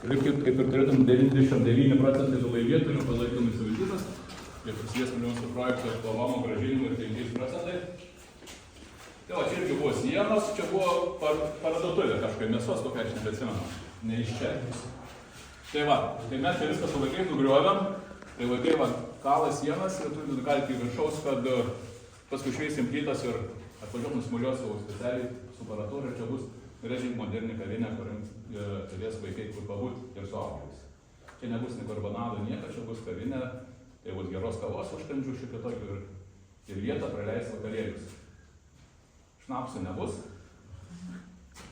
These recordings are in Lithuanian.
Ir kaip ir turėtum 99% tų laimėtojų palaikomi savivaldybės, ir prasidės milijonų projektų PVM grąžinimų ir 5%. Tai va, čia irgi buvo sienos, čia buvo parduotuvė kažkokia mėsos, kokia aš nebeatsimenu, ne iš čia. Tai va, tai mes čia viską su vaikais nugriovėm, tai vaikai va, kala sienas ir turi nukalti į viršaus, kad paskui šveisim plytas ir atvažiuom nusimuliuos savo specialiai su aparatūra ir čia bus gražiai moderni kavinė, kuriam turės vaikai kur pabūt ir suaugęs. Čia nebus nei karbonado, nieko, čia bus kavinė, tai bus geros kavos užkandžių šiek tiek ir vietą praleis vakarėlius. Šnapsų nebus.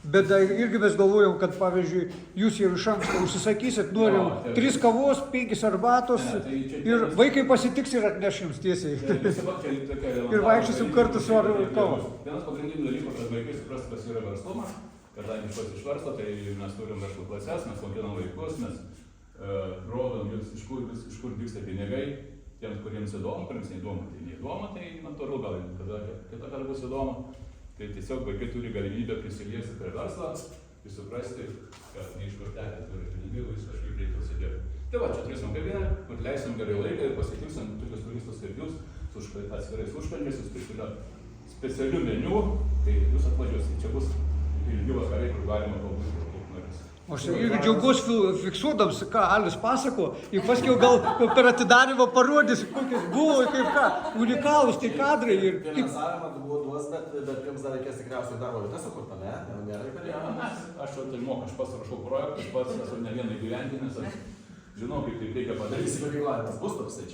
Bet irgi mes galvojam, kad pavyzdžiui, jūs ir iš anksto užsisakysit, norim 3 kavos, 5 arbatos ir vaikai pasitiks ir atneš jums tiesiai. Ir vaikščiosim kartu su kava. Vienas pagrindinių dalykų, kad vaikai supras, kas yra verslumas, kadangi iš verslo, tai mes turim verslo klases, mes mokinam vaikus, mes rodom jums, iš kur vyksta pinigai, tiems, kuriems įdomu, kuriems neįdomu, tai neįdomu, tai natūralu gal, kada kitą kartą bus įdomu. Tai tiesiog vaikai turi galimybę prisiliesti prie verslą ir suprasti, kad ne iš kortelės turi pinigų, jis kažkaip reikia užsidėti. Tai va, čia turėsim kavinę, kur leisim gerai laiką ir pasitiksim tokius turistus kaip jūs, su atskirais užkandžiais, su specialiu meniu, tai jūs atvažiuosite. Čia bus ilgi vakarai, kur galima pabūti kaip norės. Aš irgi džiaugiuosi fiksuodams, ką Alius pasako, ir paskui gal per atidarymą parodys, kokios buvo, kaip ką, unikalūs tie kadrai. Finansavimą buvo duos, bet jums dar reikės tikriausiai darbo vietas sukurta, ne? Nėra reikalinga. Aš jau tai moku, aš pats rašau projektus, pats esu ne vieną įgyvendinęs, aš žinau, kaip tai reikia padaryti. Įsipareigojimas bus toksai čia.